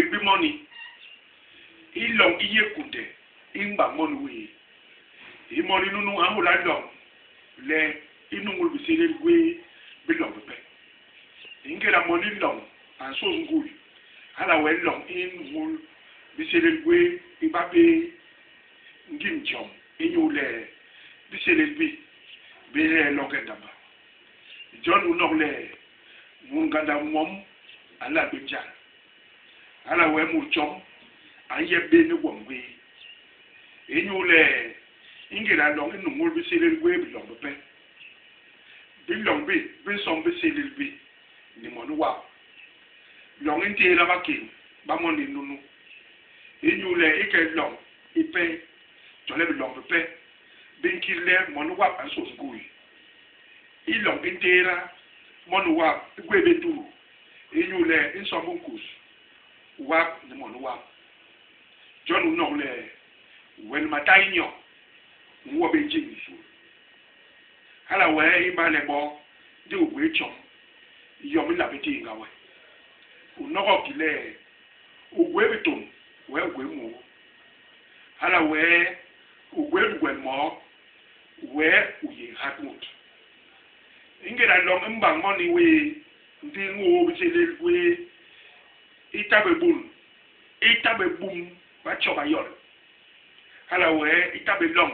bi money ilong iye kunde imba mon we e money nunu amula long le inungul bi sele we bi long pe ingela money long an so ngul ala we long inungul bi sele we ibabe ngim jom inyule bi sele bi be longenda John unole munganda mom ala beja ala we mu chom aye be ni wongwe enyule ingela long inu ngul bi sele we bi long be bi som bi sele bi ni monu wa long inte la bakin ba mon ni nunu enyule ike long ipe jole bi long be binkile monu wa an so ngui ilong intera monu wa gwebe duru enyule insombukus wa ni monu wa John no le wen matainyo wo be jinsu hala we imale bo de ogwe chom yomi la beti ngawe unoko kile ogwe bitum we ogwe mu hala we ogwe mo we uye hatmut ingera long mbang money we ndi ngo bitele we itabe bum ba choba yor hala we itabe long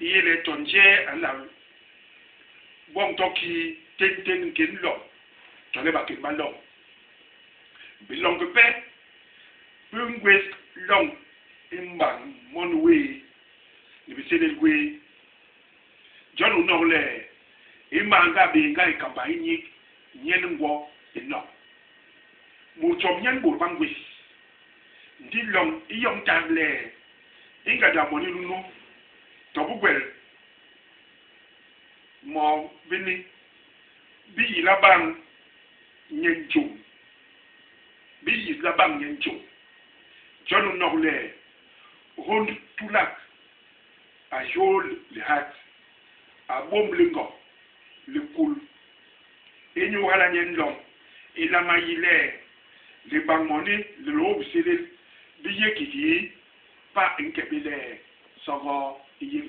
yele tonje ala bom toki ten ken long tole ba ken ba long bilong pe bungwe long mbang money we ni bitele we John no le imanga benga ikamba inyi nyenwo eno muchom nyenbo bangwis ndilong iyong table inga da moni lunu to bugwel mo bini bi ilabang nyenjo John no le hond tulak a jol le hat a bomblingo le cool et nous voilà nyendong et la maïle le bangmoni le lobe c'est le billet qui dit pas un capitaine ça va y